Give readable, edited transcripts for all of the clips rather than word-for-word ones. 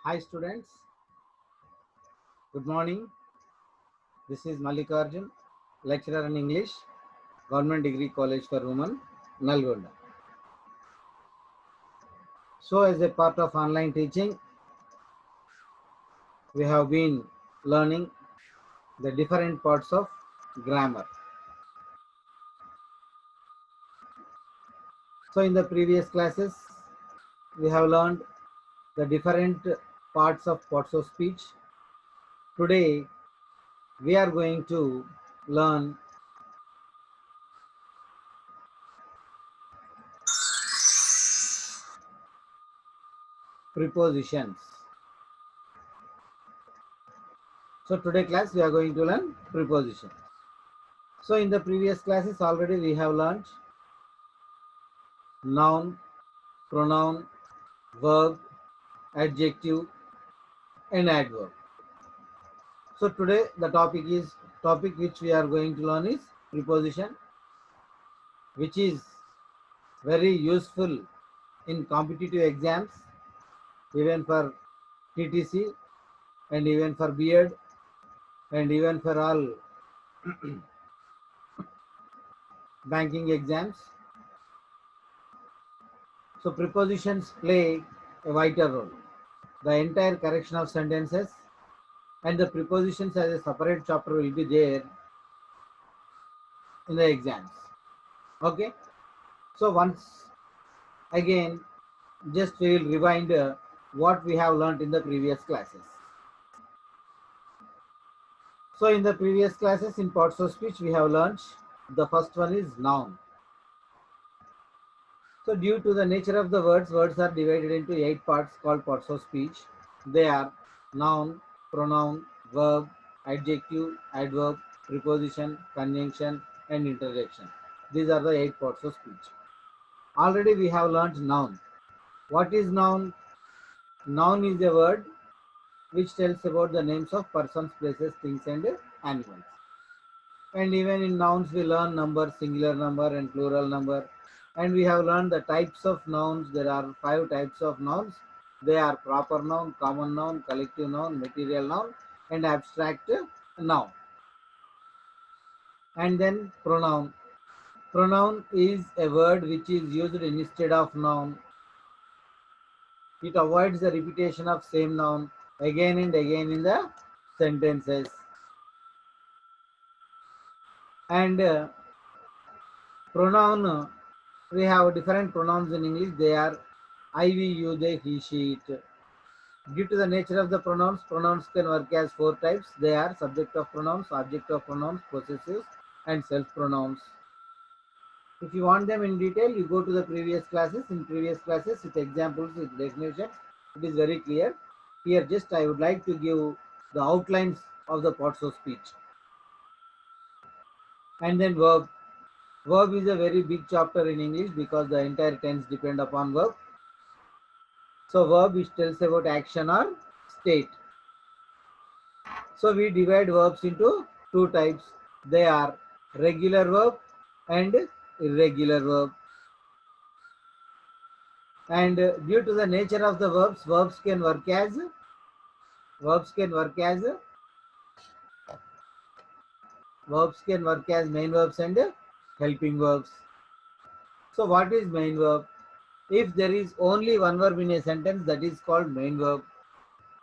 Hi students, good morning. This is Mallikarjun, lecturer in English, Government Degree College for Women, Nalgonda. So as a part of online teaching, we have been learning the different parts of grammar. So in the previous classes, we have learned the different parts of speech. Today, we are going to learn prepositions. So today class, we are going to learn prepositions. So in the previous classes already we have learned noun, pronoun, verb, adjective and adverb. So today the topic which we are going to learn is preposition, which is very useful in competitive exams, even for TTC and even for B.Ed and even for all banking exams. So prepositions play a vital role. The entire correction of sentences and the prepositions as a separate chapter will be there in the exams. Okay, so once again, just we will rewind what we have learnt in the previous classes. So in the previous classes in parts of speech we have learnt the first one is noun. So due to the nature of the words are divided into 8 parts called parts of speech. They are noun, pronoun, verb, adjective, adverb, preposition, conjunction and interjection. These are the 8 parts of speech. Already we have learnt noun. What is noun? Noun is a word which tells about the names of persons, places, things and animals. And even in nouns we learn number, singular number and plural number. And we have learned the types of nouns. There are 5 types of nouns. They are proper noun, common noun, collective noun, material noun and abstract noun. And then pronoun. Pronoun is a word which is used instead of noun. It avoids the repetition of same noun again and again in the sentences. And pronoun, we have different pronouns in English. They are I, we, you, they, he, she, it. Due to the nature of the pronouns can work as 4 types. They are subject of pronouns, object of pronouns, possessives, and self pronouns. If you want them in detail, you go to the previous classes. In previous classes, with examples, with definitions, it is very clear. Here, just I would like to give the outlines of the parts of speech. And then verb. Verb is a very big chapter in English because the entire tense depend upon verb. So verb which tells about action or state. So we divide verbs into 2 types. They are regular verb and irregular verb. And due to the nature of the verbs can work as main verbs and helping verbs. So what is main verb? If there is only one verb in a sentence, that is called main verb.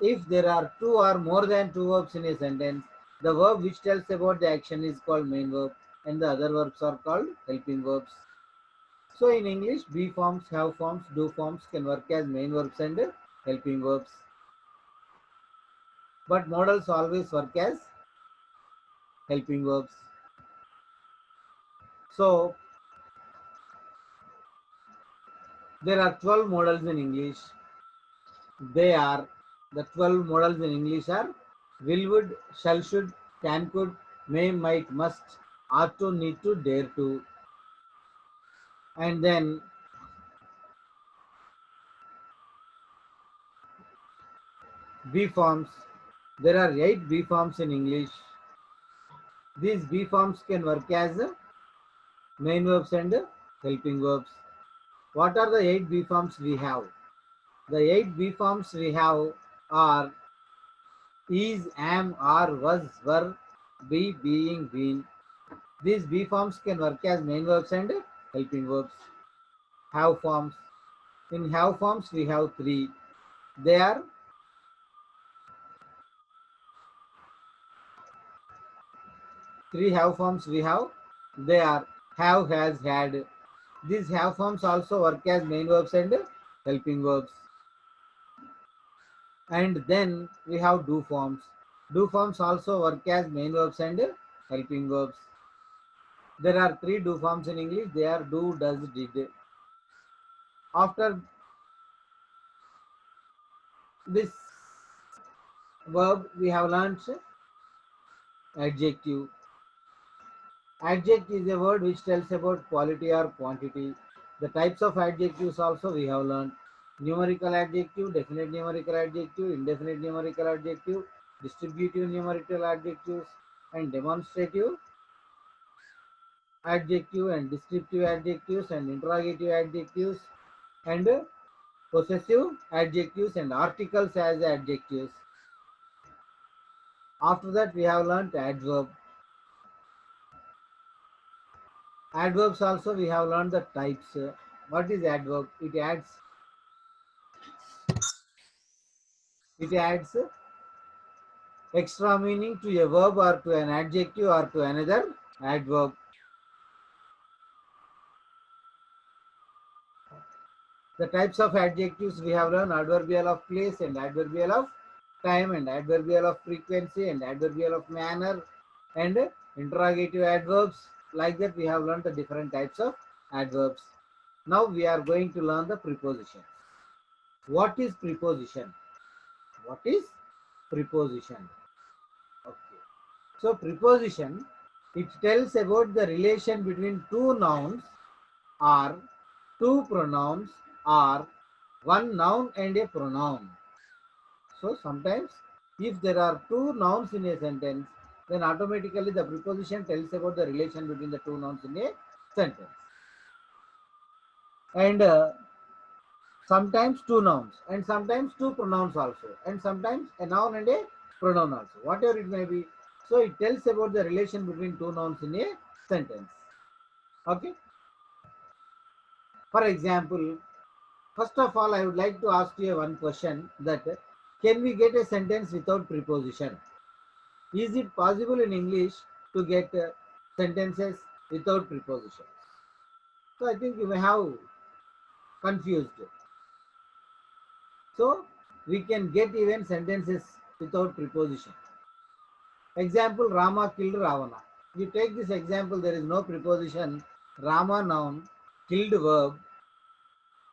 If there are 2 or more than 2 verbs in a sentence, the verb which tells about the action is called main verb and the other verbs are called helping verbs. So in English, be forms, have forms, do forms can work as main verbs and helping verbs. But modals always work as helping verbs. So there are 12 modals in English. They are the 12 modals in English are will, would, shall, should, can, could, may, might, must, ought to, need to, dare to. And then B forms. There are 8 B forms in English. These B forms can work as main verbs and helping verbs. What are the 8 B forms we have? The 8 B forms we have are is, am, are, was, were, be, being, been. These be forms can work as main verbs and helping verbs. Have forms. In have forms we have three. They are three have forms we have. They are have, has, had. These have forms also work as main verbs and helping verbs. And then we have do forms. Do forms also work as main verbs and helping verbs. There are three do forms in English. They are do, does, did. After this verb, we have learnt adjective. Adjective is a word which tells about quality or quantity. The types of adjectives also we have learned. Numerical adjective, definite numerical adjective, indefinite numerical adjective, distributive numerical adjectives, and demonstrative adjective and descriptive adjectives and interrogative adjectives and possessive adjectives and articles as adjectives. After that we have learnt adverb. Adverbs also we have learned the types. What is adverb? It adds extra meaning to a verb or to an adjective or to another adverb. The types of adjectives we have learned: adverbial of place and adverbial of time and adverbial of frequency and adverbial of manner and interrogative adverbs. Like that we have learned the different types of adverbs. Now we are going to learn the prepositions. What is preposition? What is preposition? Okay. So preposition, it tells about the relation between two nouns or two pronouns or one noun and a pronoun. So sometimes if there are two nouns in a sentence, then automatically the preposition tells about the relation between the two nouns in a sentence. And sometimes two nouns and sometimes two pronouns also, and sometimes a noun and a pronoun also, whatever it may be. So it tells about the relation between two nouns in a sentence. Okay. For example, first of all, I would like to ask you one question, that can we get a sentence without preposition? Is it possible in English to get sentences without prepositions? So I think you may have confused. So we can get even sentences without preposition. Example, Rama killed Ravana. You take this example, there is no preposition. Rama noun, killed verb,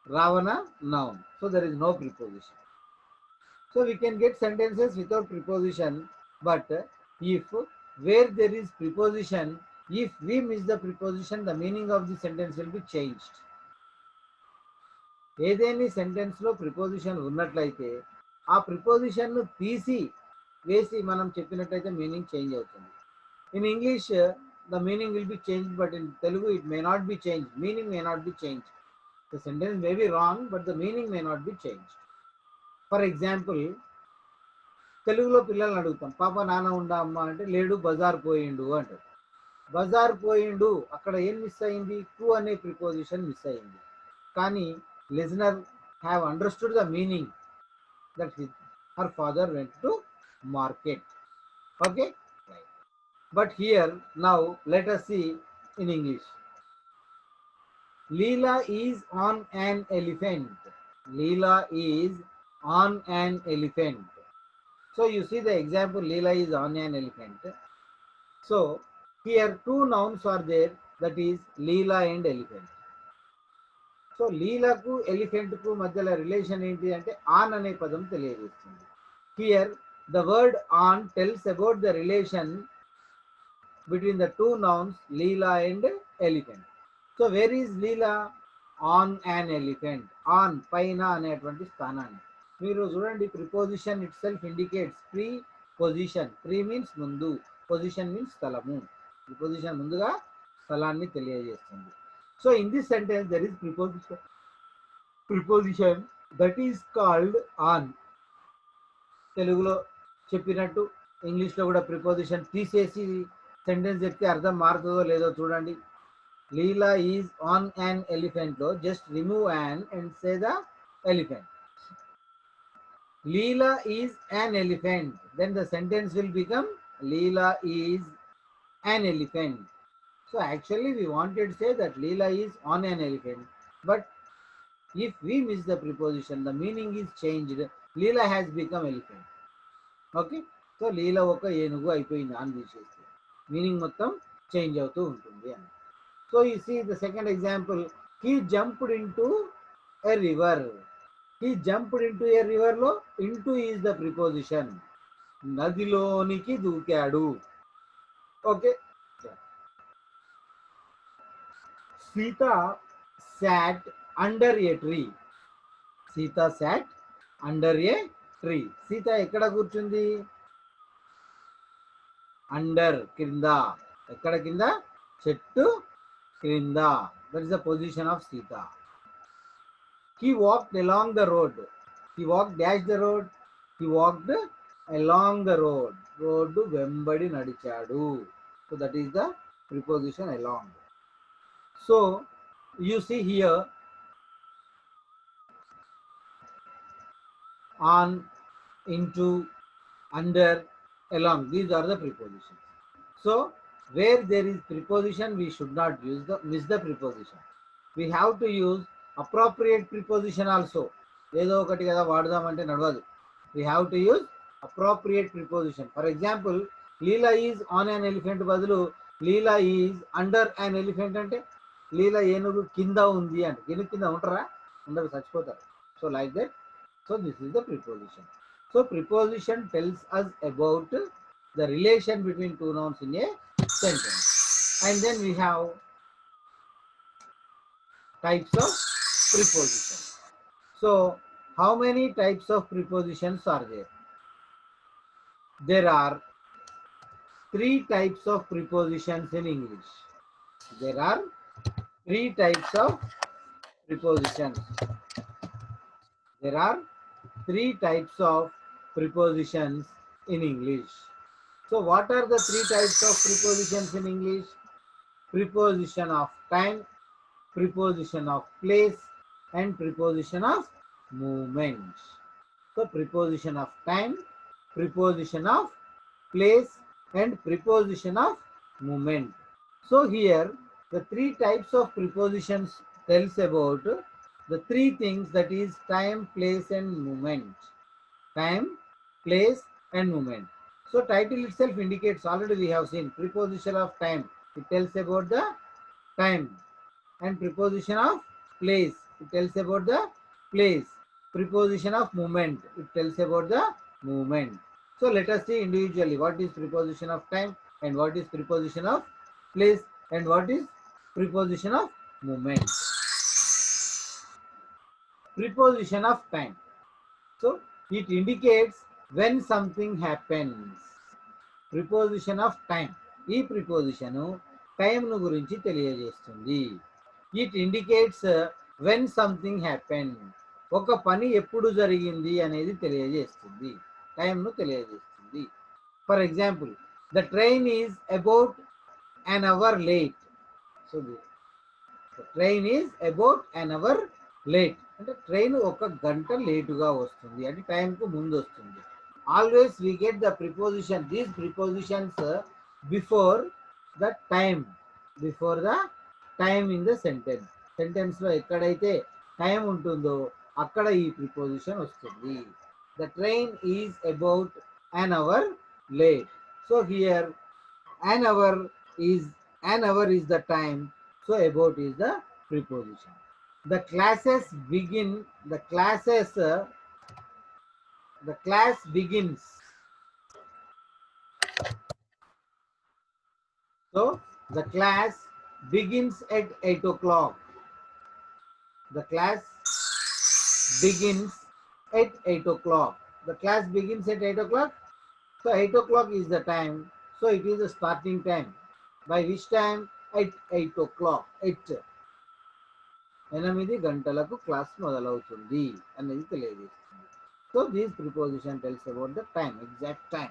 Ravana noun. So there is no preposition. So we can get sentences without preposition, but if where there is preposition, if we miss the preposition, the meaning of the sentence will be changed. ఏదేని సెంటెన్స్లో preposition ఉన్నట్లయితే ఆ ప్రిపోజిషన్ను తీసి వేసి మనం చెప్పినట్లయితే meaning change అవుతుంది. In English the meaning will be change, but in Telugu it may not be change. Meaning may not be change. The sentence may be wrong, but the meaning may not be change. For example, తెలుగులో పిల్లల్ని అడుగుతాం, పాప నాన్న ఉండా అమ్మ అంటే లేడు బజార్ పోయిండు అంటారు. బజార్ పోయిండు, అక్కడ ఏం మిస్ అయింది? టు అనే ప్రిపోజిషన్ మిస్ అయింది. కానీ listener have understood the meaning that her father went to market. Okay, but here now let us see in English. Leela is on an elephant. Leela is on an elephant. So you see the example, Leela is on an elephant. So here two nouns are there, that is Leela and elephant. So లీలకు ఎలిఫెంట్కు మధ్యలో relation ఏంటి అంటే on అనే పదం తెలియజేస్తుంది. Here the word on tells about the relation between the two nouns Leela and elephant. So where is Leela? On an elephant. On పైన అనేటువంటి స్థానాన్ని మీరు చూడండి. Preposition itself indicates pre position. Pre means ముందు, పొజిషన్ మీన్స్ స్థలము. Preposition ముందుగా స్థలాన్ని తెలియజేస్తుంది. So in this sentence there is preposition that is called on. తెలుగులో చెప్పినట్టు ఇంగ్లీష్లో కూడా ప్రిపోజిషన్ తీసేసి సెంటెన్స్ చెప్తే అర్థం మారుతుందో లేదో చూడండి. లీలా ఈజ్ ఆన్ యాన్ ఎలిఫెంట్లో just remove an and say the elephant. Leela is an elephant. Then the sentence will become Leela is an elephant. So actually we wanted to say that Leela is on an elephant. But if we miss the preposition, the meaning is changed. Leela has become elephant. Okay. So Leela oka ఏనుగు అయిపోయింది అని తీసేస్తే meaning మొత్తం change అవుతూ ఉంటుంది అని. So you see the second example, he jumped into a river. He jumped into a river లో into is the preposition. నదిలోనికి దూకాడు. ఓకే. Sita sat under a tree. Sita sat under a tree. Sita ఎక్కడ కూర్చుంది? అండర్ క్రింద. ఎక్కడ కింద? చెట్టు క్రింద. That is the position of Sita. He walked along the road. He walked dash the road. He walked along the road. Road వెంబడి నడిచాడు. So that is the preposition along. So you see here on, into, under, along. These are the prepositions. So where there is preposition, we should not miss the preposition. We have to use appropriate preposition also. ఏదో ఒకటి కదా వాడదామంటే నడవదు. We have to use appropriate preposition. For example, Leela is on an elephant బదులు Leela is under an elephant అంటే లీలా ఏనుగు కింద ఉంది అంటే ఏనుగు కింద ఉంటారా? ఉండరు, చచ్చిపోతారు. So like that. So this is the preposition. So preposition tells us about the relation between two nouns in a sentence. And then we have types of preposition. So how many types of prepositions are there? There are 3 types of prepositions in English. There are 3 types of prepositions. There are 3 types of prepositions in English. So what are the 3 types of prepositions in English? Preposition of time, preposition of place, and preposition of movement. So preposition of time, preposition of place, and preposition of movement. So here the 3 types of prepositions tells about the 3 things, that is time, place, and movement. Time, place, and movement. So title itself indicates, already we have seen preposition of time. It tells about the time. And preposition of place, it tells about the place. Preposition of movement, it tells about the movement. So let us see individually what is preposition of time and what is preposition of place and what is preposition of movement. Preposition of time. So it indicates when something happens. Preposition of time. ఈ preposition time ను గురించి తెలియజేస్తుంది. It indicates when something happened. ఒక పని ఎప్పుడు జరిగింది అనేది తెలియజేస్తుంది. టైం ను తెలియజేస్తుంది. For example, the train is about an hour late. So the train is about an hour late. అంటే ట్రైన్ 1 గంట లేటుగా వస్తుంది అంటే టైంకు ముందు వస్తుంది. Always we get the preposition, these prepositions before the time, before the time in the sentence. Sentence లో ఎక్కడైతే టైం ఉంటుందో అక్కడ ఈ ప్రిపోజిషన్ వస్తుంది. The train is about an hour late. So here an hour is the time. So about is the preposition. The class begins. So the class begins at 8 o'clock. The class begins at 8 o'clock. The class begins at 8 o'clock. So 8 o'clock is the time. So it is the starting time. By which time? At 8 o'clock. 8 గంటలకు class మొదలవుతుంది అనేది తెలియజేస్తుంది. So So this preposition tells about the time, exact time.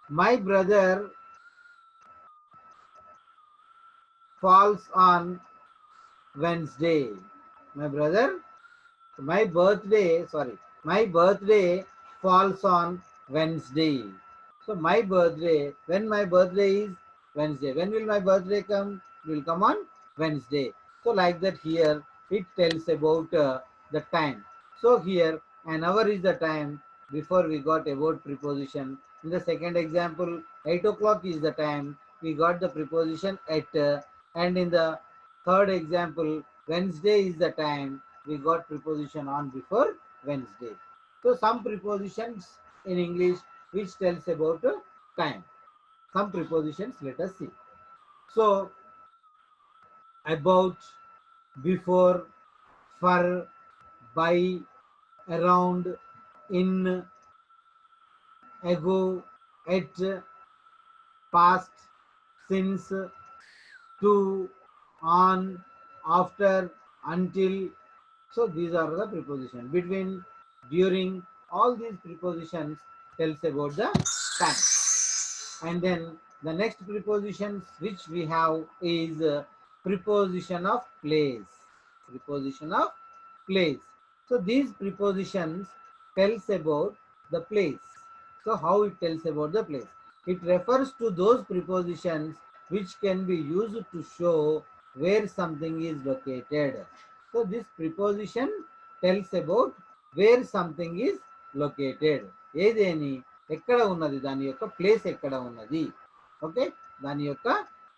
My brother falls on Wednesday. My brother, my birthday falls on Wednesday. So my birthday, when my birthday is Wednesday. When will my birthday come? It will come on Wednesday. So like that here, it tells about the time. So here, an hour is the time. Before we got about preposition. In the second example, 8 o'clock is the time. We got the preposition at. And in the third example, Wednesday is the time. We got preposition on before Wednesday. So some prepositions in English which tells about time. Some prepositions, let us see. So about, before, for, by, around, in, ago, at, past, since, to, on, after, until. So these are the prepositions. Between, during, all these prepositions tells about the time. And then the next prepositions which we have is preposition of place. Preposition of place. So these prepositions tells about the place. So how it tells about the place? It refers to those prepositions which can be used to show where something is located. So this preposition tells about where something is located. ఏదేని ఎక్కడ ఉన్నది, దాని యొక్క place ఎక్కడ ఉన్నది. Okay, దాని యొక్క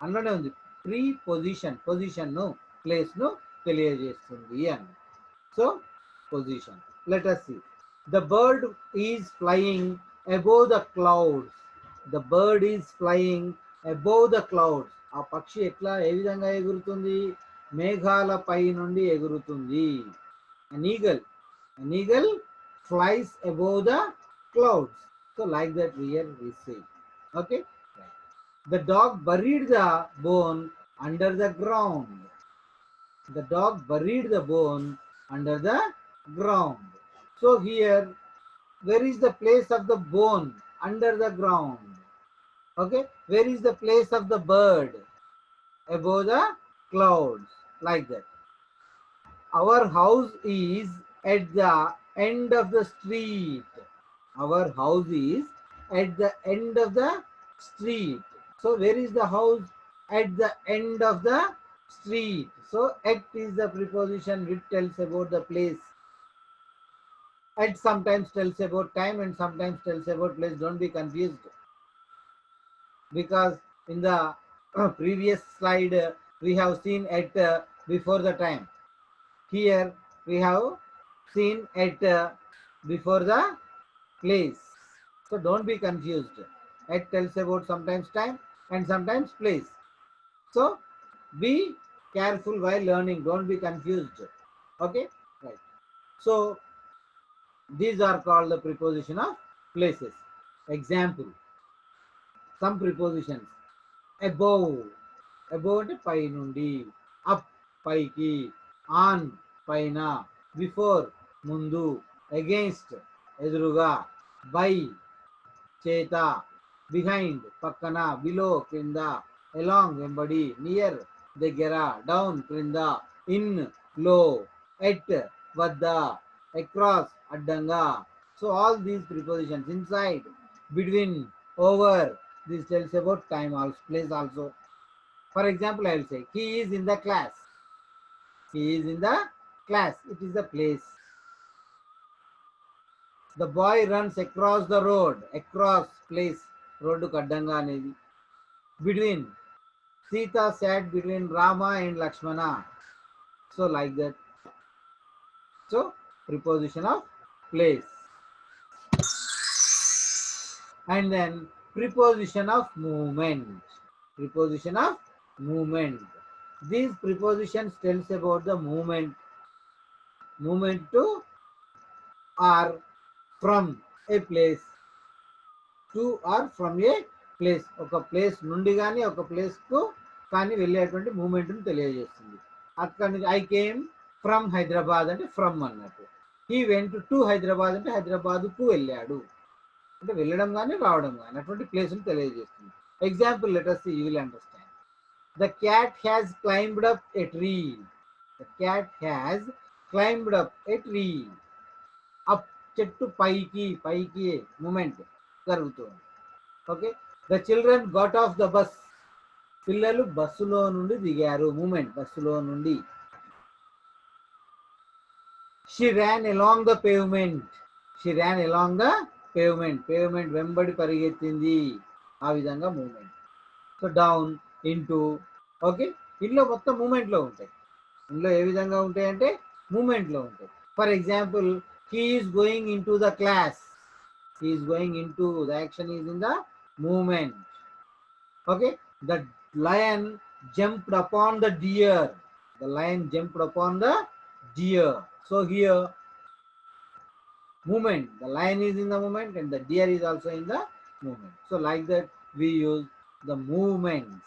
అందులోనే ఉంది ప్రీ పొజిషన్, పొజిషన్ను ప్లేస్ను తెలియజేస్తుంది అని. So position, let us see. The bird is flying above the clouds. The bird is flying above the clouds. ఆ పక్షి ఎట్లా, ఏ విధంగా ఎగురుతుంది? మేఘాలపై నుండి ఎగురుతుంది. An eagle flies above the clouds. So like that here we say. Okay. The dog buried the bone under the ground. The dog buried the bone under the ground. So here, where is the place of the bone? Under the ground. Okay. Where is the place of the bird? Above the clouds. Like that. Our house is at the end of the street. Our house is at the end of the street. So where is the house? At the end of the street. So at is the preposition which tells about the place. At sometimes tells about time and sometimes tells about place. Don't be confused. Because in the previous slide we have seen at before the time. Here we have seen at before the place. So don't be confused. At tells about sometimes time and sometimes place. So be careful while learning. Don't be confused. Okay? Right. So these are called the preposition of places. Example. Some prepositions. Above. Above అంటే పై నుండి. Up పైకి. On పైన. Before ముందు. Against ఎదురుగా. By చేత. Behind పక్కన. Below క్రింద. Along వెంబడి. Near దగ్గర. Down క్రింద. In లో. At వద్ద. Across అడ్డంగా. So all these prepositions, inside, between, over, this tells about time also, place also. For example, I will say he is in the class. He is in the class. It is the place. The boy runs across the road. Across, place, road kaddanga anedi. Between, Sita sat between Rama and Lakshmana. So like that. So preposition of place. And then preposition of movement. Preposition of movement. These prepositions tells about the movement. Movement to or from a place. To or from a place. ఒక place నుండి కానీ ఒక ప్లేస్కు కానీ వెళ్ళేటువంటి మూమెంట్ను తెలియజేస్తుంది. అక్కడ నుంచి I came from Hyderabad అంటే ఫ్రమ్ అన్నట్టు. హీ వెంట్ టు హైదరాబాద్ అంటే హైదరాబాద్కు వెళ్ళాడు అంటే వెళ్ళడం కానీ రావడం కానీ అటువంటి ప్లేస్ని తెలియజేస్తుంది. Example letter C you will understand. The cat has climbed up a tree. The cat has climbed up a tree. Up చెట్టు పైకి, పైకి మూమెంట్ జరుగుతుంది. Okay. The children got off the bus. పిల్లలు బస్సులో నుండి దిగారు, మూమెంట్ బస్సులో నుండి. She ran along the pavement. She ran along the pavement. Pavement వెంబడి పరిగెత్తింది, ఆ విధంగా movement. So down into. Okay. ఇందులో మొత్తం మూమెంట్లో ఉంటాయి. ఇందులో ఏ విధంగా ఉంటాయి అంటే మూమెంట్లో ఉంటాయి. For example, he is going into the class. He is going into, the action is in the movement. Okay. The lion jumped upon the deer. The lion jumped upon the deer. So here movement, the lion is in the movement and the deer is also in the movement. So like that we use the movements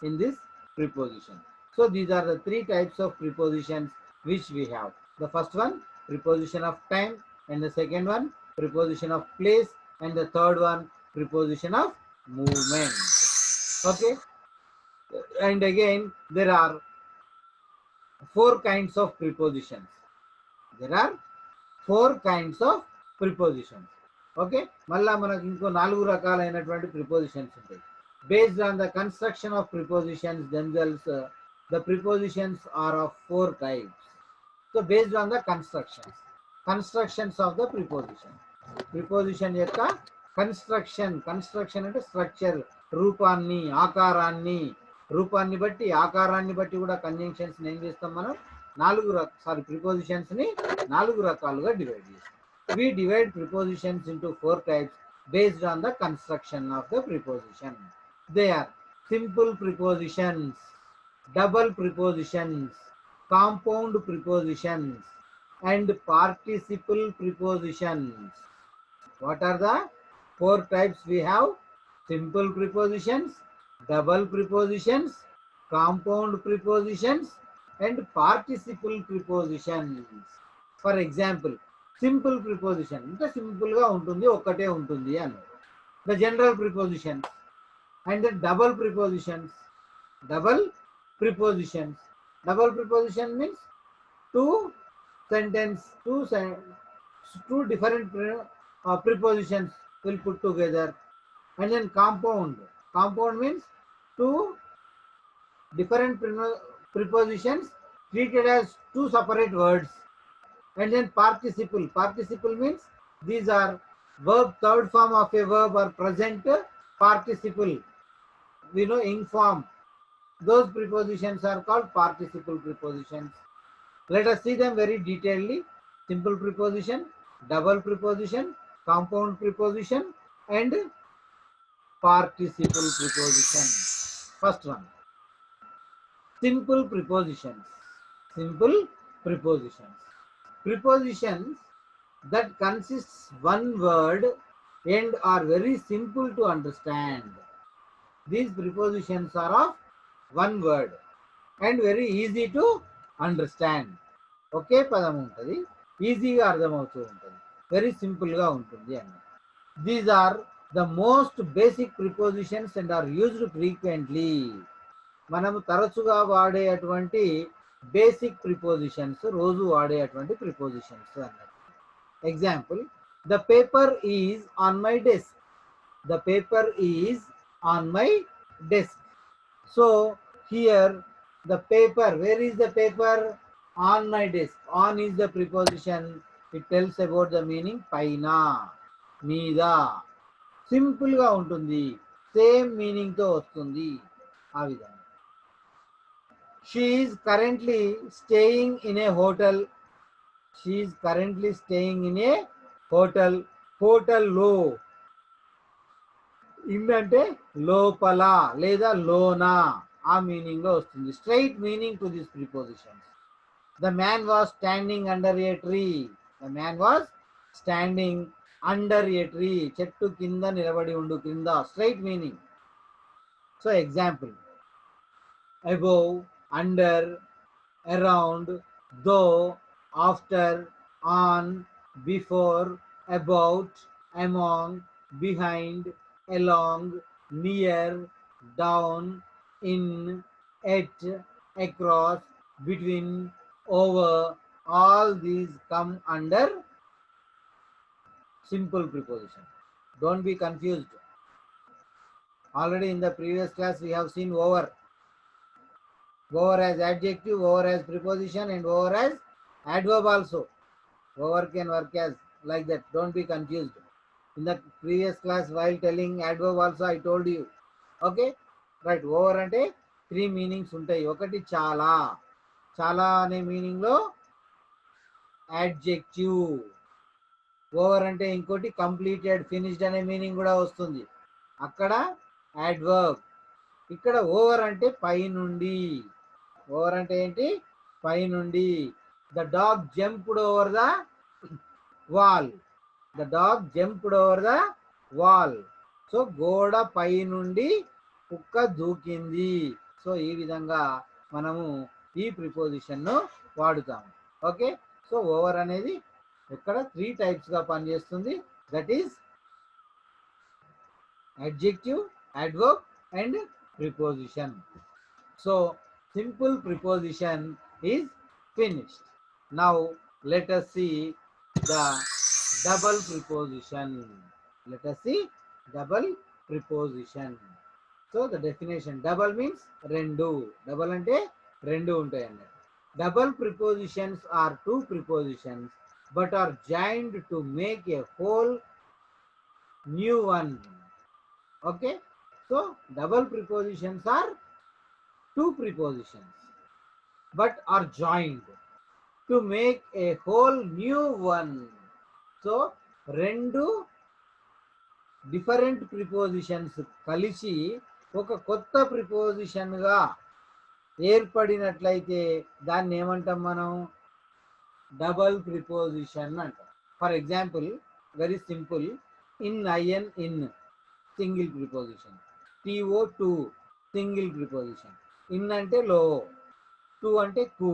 in this preposition. So these are the three types of prepositions which we have. The first one, preposition of time, and the second one, preposition of place, and the third one, preposition of movement. Okay. And again there are four kinds of prepositions. There are four kinds of prepositions. Okay. మళ్ళా మనకు ఇంకో 4 రకాలైనటువంటి prepositions ఉంటాయి. Based on the construction of prepositions themselves, the prepositions are of 4 types. So based on the constructions of the preposition. Preposition యొక్క construction అంటే structure, రూపాన్ని, ఆకారాన్ని, రూపాన్ని బట్టి ఆకారాన్ని బట్టి కూడా కంజంక్షన్స్ ఏం చేస్తాం మనం, ప్రిపోజిషన్స్ ని 4 రకాలుగా డివైడ్ చేస్తాం. We divide prepositions into 4 types based on the construction of the preposition. They are simple prepositions, double prepositions, compound prepositions, and participle prepositions. What are the 4 types we have? Simple prepositions, double prepositions, compound prepositions, and participle prepositions. For example, simple preposition అంటే సింపుల్గా ఉంటుంది, ఒక్కటే ఉంటుంది అని. The general prepositions and the double prepositions. Double preposition means two different prepositions will put together. And then compound means two different prepositions treated as 2 separate words. And then participle means these are verb, third form of a verb or present participle. We know ing form. Those prepositions are called participle prepositions. Let us see them very detailedly. Simple preposition, double preposition, compound preposition, and participle preposition. First one, simple prepositions. Prepositions that consists one word and are very simple to understand. These prepositions are of one word and very easy to understand. ఒకే పదం ఉంటుంది, ఈజీగా అర్థమవుతూ ఉంటుంది, very సింపుల్గా ఉంటుంది అన్న. These are the most basic prepositions and are used frequently. మనము తరచుగా వాడేటువంటి బేసిక్ ప్రిపోజిషన్స్, రోజు వాడేటువంటి ప్రిపోజిషన్స్ అన్నట్టు. Example, the paper is on my desk. The paper is on my desk. So here the paper, where is the paper? On my desk. On is the preposition. It tells about the meaning పైన, మీద. సింపుల్గా ఉంటుంది, same మీనింగ్తో వస్తుంది ఆ విధంగా. She is currently staying in a hotel. She is currently staying in a hotel. Hotel లో, in అంటే లోపల లేదా లోన, ఆ మీనింగ్ లో వస్తుంది. Straight meaning to this prepositions. The man was standing under A tree. The man was standing under A tree. చెట్టు కింద నిలబడి ఉండు, కింద. Straight meaning. So example, above, under, around, though, after, on, before, about, among, behind, along, near, down, in, at, across, between, over, all these come under simple preposition. Don't be confused. Already in the previous class we have seen over. Over as adjective, over as preposition, and over as adverb also. Over can work as like that. Don't be confused. In the previous class while telling adverb also I told you. Okay? Right. Over ante three meanings ఉంటాయి. ఒకటి చాలా. చాలా అనే meaning లో adjective. Over అంటే ఇంకోటి completed, finished అనే meaning కూడా వస్తుంది. అక్కడ adverb. ఇక్కడ ఓవర్ అంటే పై నుండి. ఓవర్ అంటే ఏంటి? పై నుండి. The dog jumped over the wall. The dog jumped over the wall. So గోడ పై నుండి కుక్క దూకింది. సో ఈ విధంగా మనము ఈ ప్రిపోజిషన్ ను వాడుతాము. ఓకే. సో ఓవర్ అనేది ఇక్కడ 3 టైప్స్ గా పనిచేస్తుంది. That is adjective, adverb and preposition. So simple preposition is finished. Now let us see the double preposition. Let us see double preposition. So the definition, double means rendu. Double ante rendu untayandi. Double prepositions are two prepositions but are joined to make a whole new one. Okay, so double prepositions are two prepositions but are joined to make a whole new one. So రెండు different prepositions కలిసి ఒక కొత్త preposition గా ఏర్పడినట్లయితే దాన్ని ఏమంటాం మనం? Double preposition అంటాం. For example, very simple, in, I N, in, single preposition. T O, to, single preposition. In అంటే లో, టు అంటే కు.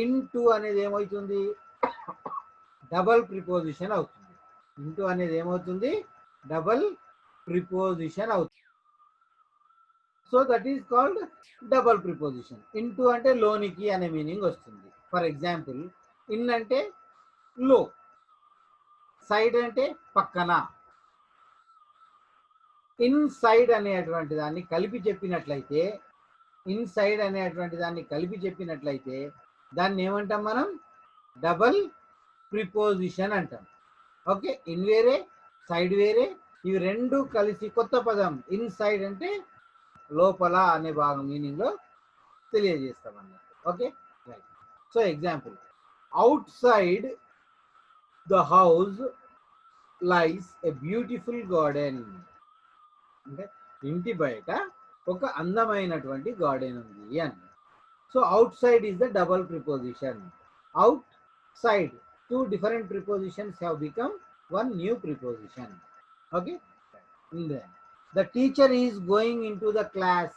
ఇన్ టు అనేది ఏమవుతుంది? డబల్ ప్రిపోజిషన్ అవుతుంది. ఇంటూ అనేది ఏమవుతుంది? డబల్ ప్రిపోజిషన్ అవుతుంది. So that is called double preposition. Into అంటే లోనికి అనే మీనింగ్ వస్తుంది. ఫర్ ఎగ్జాంపుల్, ఇన్ అంటే లో, సైడ్ అంటే పక్కన. ఇన్సైడ్ అనేటువంటి దాన్ని కలిపి చెప్పినట్లయితే, ఇన్సైడ్ అనేటువంటి దాన్ని కలిపి చెప్పినట్లయితే దాన్ని ఏమంటాం మనం? డబల్ ప్రిపోజిషన్ అంటాం. ఓకే, ఇన్ వేరే, సైడ్ వేరే, ఇవి రెండు కలిసి కొత్త పదం ఇన్సైడ్ అంటే లోపల అనే భాగం మీనింగ్ లో తెలియజేస్తాం అన్నట్టు. Okay, right. So example, out side the house lies a beautiful garden. అంటే ఇంటి బయట ఒక అందమైనటువంటి గార్డెన్ ఉంది అని. So out side is the double preposition. Out side, two different prepositions have become one new preposition. Okay, and then the teacher is going into the class.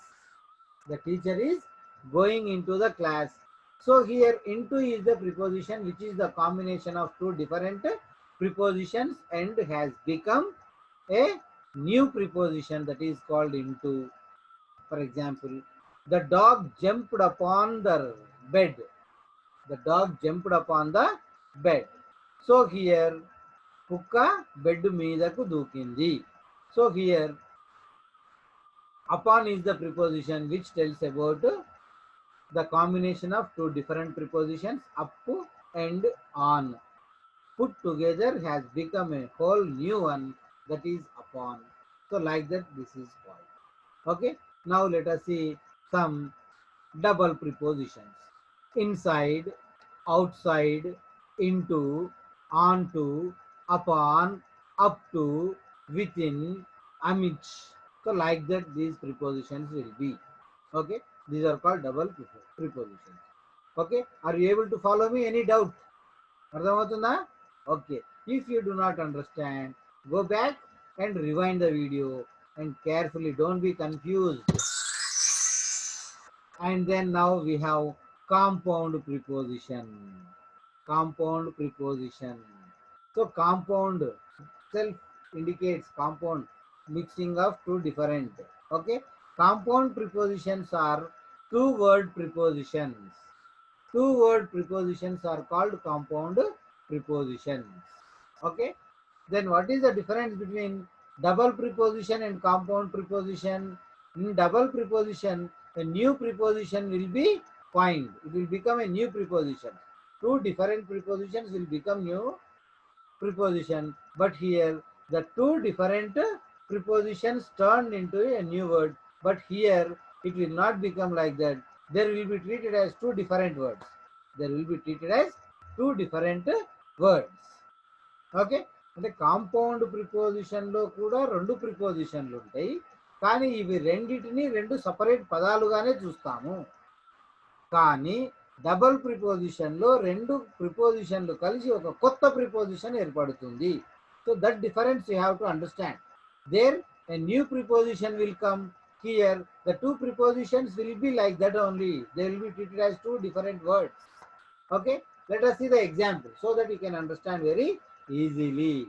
The teacher is going into the class. So here into is the preposition which is the combination of two different prepositions and has become a new preposition that is called into. For example, the dog jumped upon the bed. The dog jumped upon the bed. So here కుక్క bed మీదకు దూకింది. So here upon is the preposition which tells about the combination of two different prepositions, up and on, put together has become a whole new one, that is upon. So like that this is called. Okay, now let us see some double prepositions. Inside, outside, into, onto, upon, up to, within, amidst. So like that these prepositions will be. Okay, these are called double prepositions. Okay, are you able to follow me? Any doubt? అర్థమవుతుందా? Okay, if you do not understand, go back and rewind the video and carefully, don't be confused. And then now we have compound preposition. compound preposition. So compound self indicates compound, mixing of two different. Okay, compound prepositions are two word prepositions. Two word prepositions are called compound prepositions. Okay, then what is the difference between double preposition and compound preposition? In double preposition, a new preposition will be coined. It will become a new preposition. Two different prepositions will become new preposition, but here the two different prepositions turned into a new word, but here it will not become like that. There will be treated as two different words. There will be treated as two different words. Okay, అంటే compound ప్రిపోజిషన్లో కూడా రెండు ప్రిపోజిషన్లు ఉంటాయి, కానీ ఇవి రెండిటిని రెండు separate పదాలుగానే చూస్తాము. కానీ డబల్ ప్రిపోజిషన్లో రెండు ప్రిపోజిషన్లు కలిసి ఒక కొత్త ప్రిపోజిషన్ ఏర్పడుతుంది. So that difference you have to understand. There a new preposition will come. Here the two prepositions will be like that only. They will be treated as two different words. Okay, let us see the example so that you can understand very easily.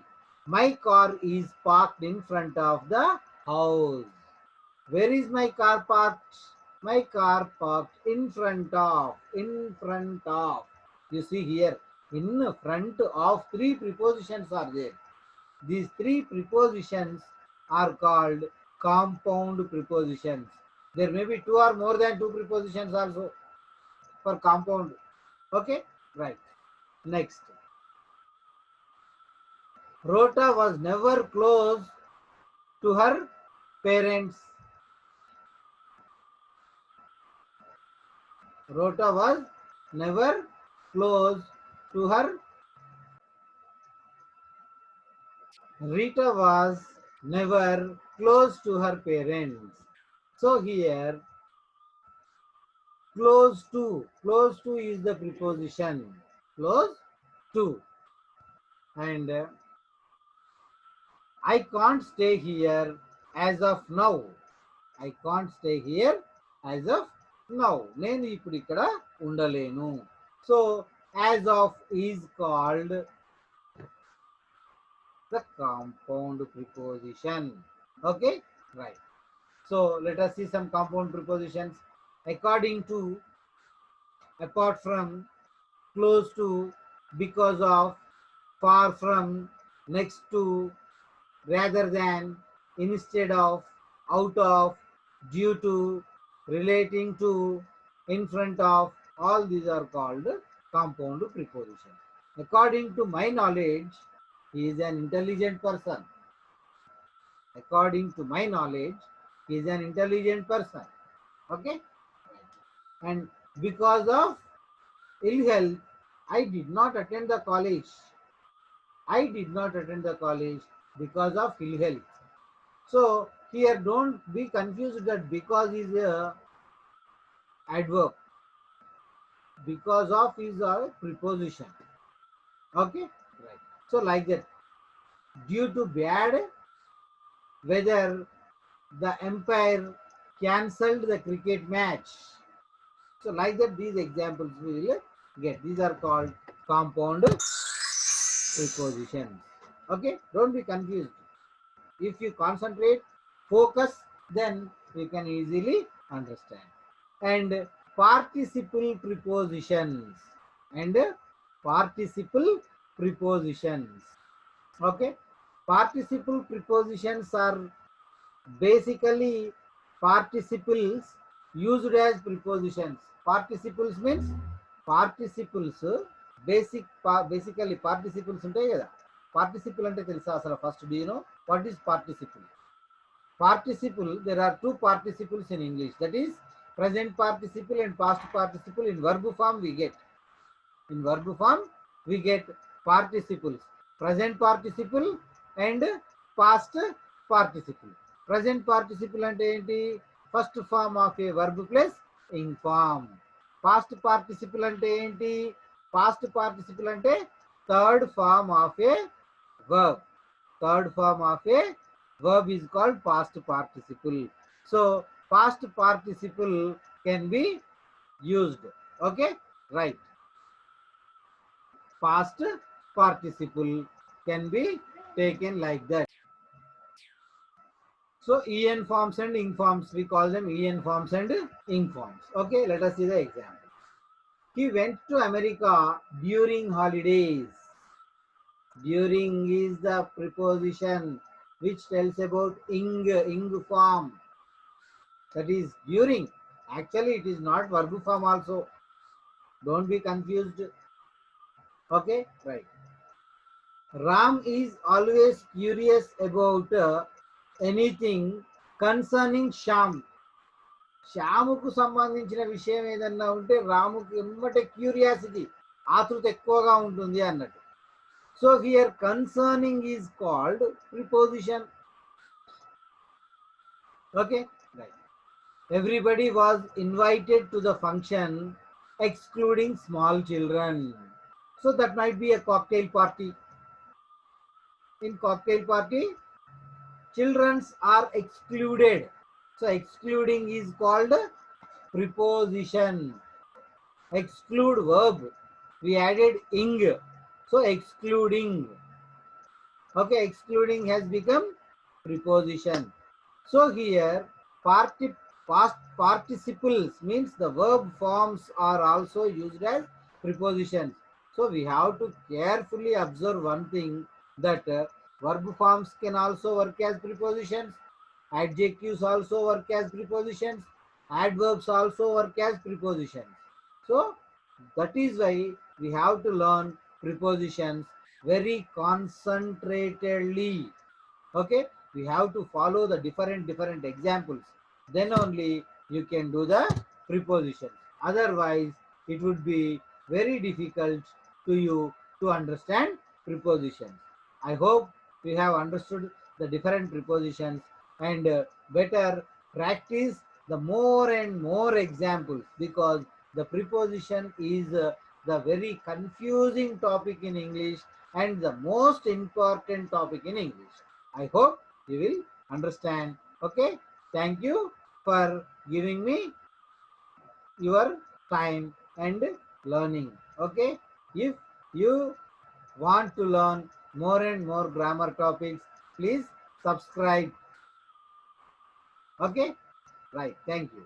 My car is parked in front of the house. Where is my car parked? My car parked in front of. In front of. You see here, in front of, three prepositions are there. These three prepositions are called compound prepositions. There may be two or more than two prepositions also for compound. Okay, right. Next. Rhoda was never close to her parents. Rhoda was never close to her. Rita was never close to her parents. So here, close to is the preposition. Close to. And I can't stay here as of now. I can't stay here as of now. నేను ఇప్పుడు ఇక్కడ ఉండలేను. So as of is called the compound preposition. Okay, right. So let us see some compound prepositions. According to, apart from, close to, because of, far from, next to, rather than, instead of, out of, due to, relating to, in front of, all these are called compound prepositions. According to my knowledge, he is an intelligent person. According to my knowledge, he is an intelligent person. Okay? And because of ill health, I did not attend the college. I did not attend the college because of ill health. So here don't be confused that because is a adverb. Because of is a preposition. Okay? Right. So like that. Due to bad weather, the umpire cancelled the cricket match. So like that, these examples we will get. These are called compound prepositions. Okay, don't be confused. If you concentrate, focus, then you can easily understand. And participle prepositions. And participle prepositions. Okay, participle prepositions are basically participles used as prepositions. Participles means participles basically participles ఉంటాయి కదా. Participle అంటే తెలుసా అసలు? First do you know what is participle? Participle, there are two participles in English, that is present participle and past participle. In verb form we get, in verb form we get participles, present participle and past participle. Present participle అంటే ఏంటి? First form of a verb plus ing form. Past participle అంటే ఏంటి? Past participle అంటే third form of a verb. Third form of a verb is called past participle. So past participle can be used. Okay, right. past participle can be taken like that. So en forms and ing forms, we call them en forms and ing forms. Okay, let us see the example. He went to America during holidays. During is the preposition which tells about ing form. That is during. Actually, it is not verb form also. Don't be confused. Okay, right. Ram is always curious about anything concerning Sham. శ్యాముకు సంబంధించిన విషయం ఏదన్నా ఉంటే రాముకు ఎమ్మటే curiosity, ఆతృత ఎక్కువగా ఉంటుంది అన్నట్టు. So here concerning is called preposition. Okay, right. Everybody was invited to the function excluding small children. So that might be a cocktail party. In cocktail party children are excluded. So excluding is called preposition. Exclude verb, we added ing, so excluding. Okay, excluding has become preposition. So here past participles means the verb forms are also used as prepositions. So we have to carefully observe one thing, that verb forms can also work as prepositions, adjectives also work as prepositions, adverbs also work as prepositions. So that is why we have to learn prepositions very concentratedly. Okay, we have to follow the different examples, then only you can do the prepositions. Otherwise it would be very difficult to you to understand prepositions. I hope we have understood the different prepositions, and better practice the more and more examples, because the preposition is the very confusing topic in English and the most important topic in English. I hope you will understand. Okay, thank you for giving me your time and learning. Okay, if you want to learn more and more grammar topics, please subscribe. Okay, right. Thank you.